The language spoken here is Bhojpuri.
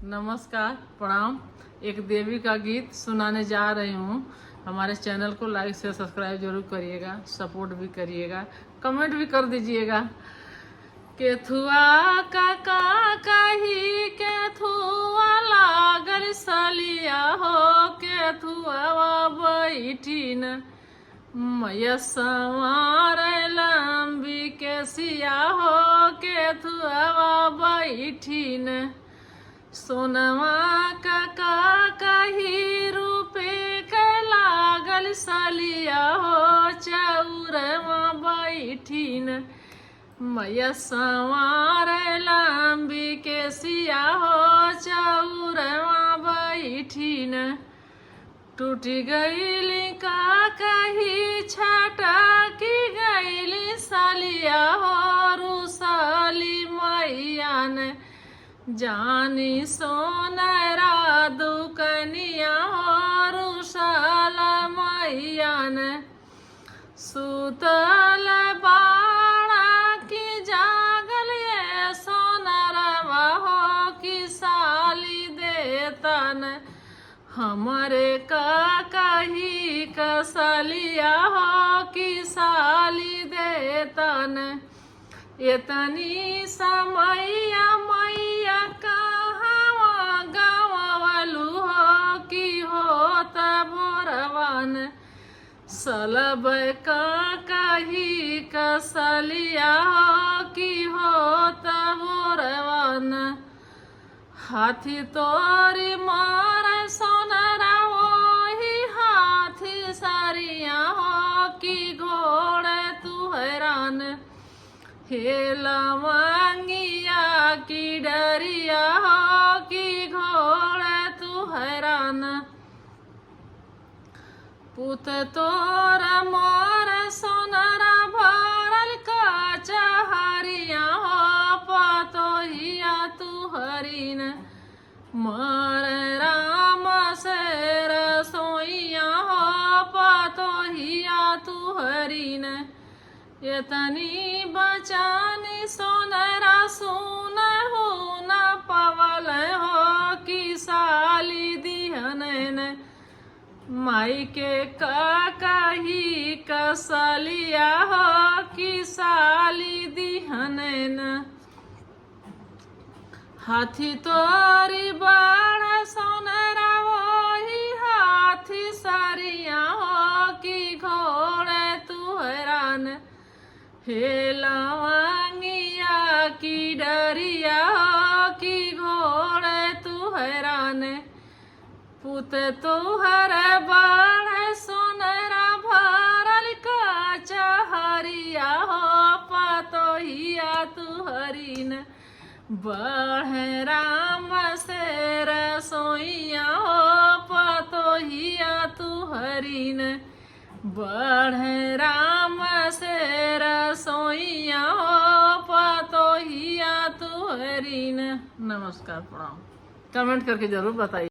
नमस्कार, प्रणाम। एक देवी का गीत सुनाने जा रही हूँ। हमारे चैनल को लाइक से सब्सक्राइब जरूर करिएगा, सपोर्ट भी करिएगा, कमेंट भी कर दीजिएगा। केथुआ का कही केथुआ लागल सलिया हो, केथुआ बैठीन मैया संवार लंबी के सिया हो, केथुआ बैठीन सोनवा का कही रूपे के लागल सलिया हो, चौरवा बैठीन मैया संवार लंबी के सिया हो, चौरवा बैठीन टूटी गईली का कही छटकी गईली सलिया हो, रुसली मैया ने जानी सोनरा दुकनिया हो, रुसल मैया ने सुतल बाड़ा की जागल ये सोनरवा हो, कि साली देतन हमरे का कही कसलिया हो, कि साली देतन इतनी समैया मैया कहाँ गाँवलू हो, कि होत भोरवन सलब का कही कसलिया हो, कि होत भोरवन हाथी तोरी मार सोनरा वही हाथी सरिया हो, कि घोड़े तू हैरान हे लवंगिया की डरिया हो, कि घोड़े तू हैरान पुत तोर मोर सोनरा भरल का चहरिया हो, पतोहिया तू हरिन मर राम से रसोइया हो, पतोहिया तू हरिन इतनी बचानी सोनरा सुन हो न पवल हो, कि साली दिहन माई के कही कसलिया हो, कि साली दिहन हाथी तोरी बड़ सोनरा वही हाथी सरिया हो, कि घोड़े तू हैरान हे लवंगिया की डरिया हो, कि घोड़े तू हैरान पुत तुहर बड़ सोनरा भरल का चहरिया हो, पतोहिया तू हरिन बढ़ राम से रसोइया हो, पतोहिया तू हरिन बढ़ राम से रसोइया हो, पतोहिया तू हरिन। नमस्कार, प्रणाम। कमेंट करके जरूर बताइए।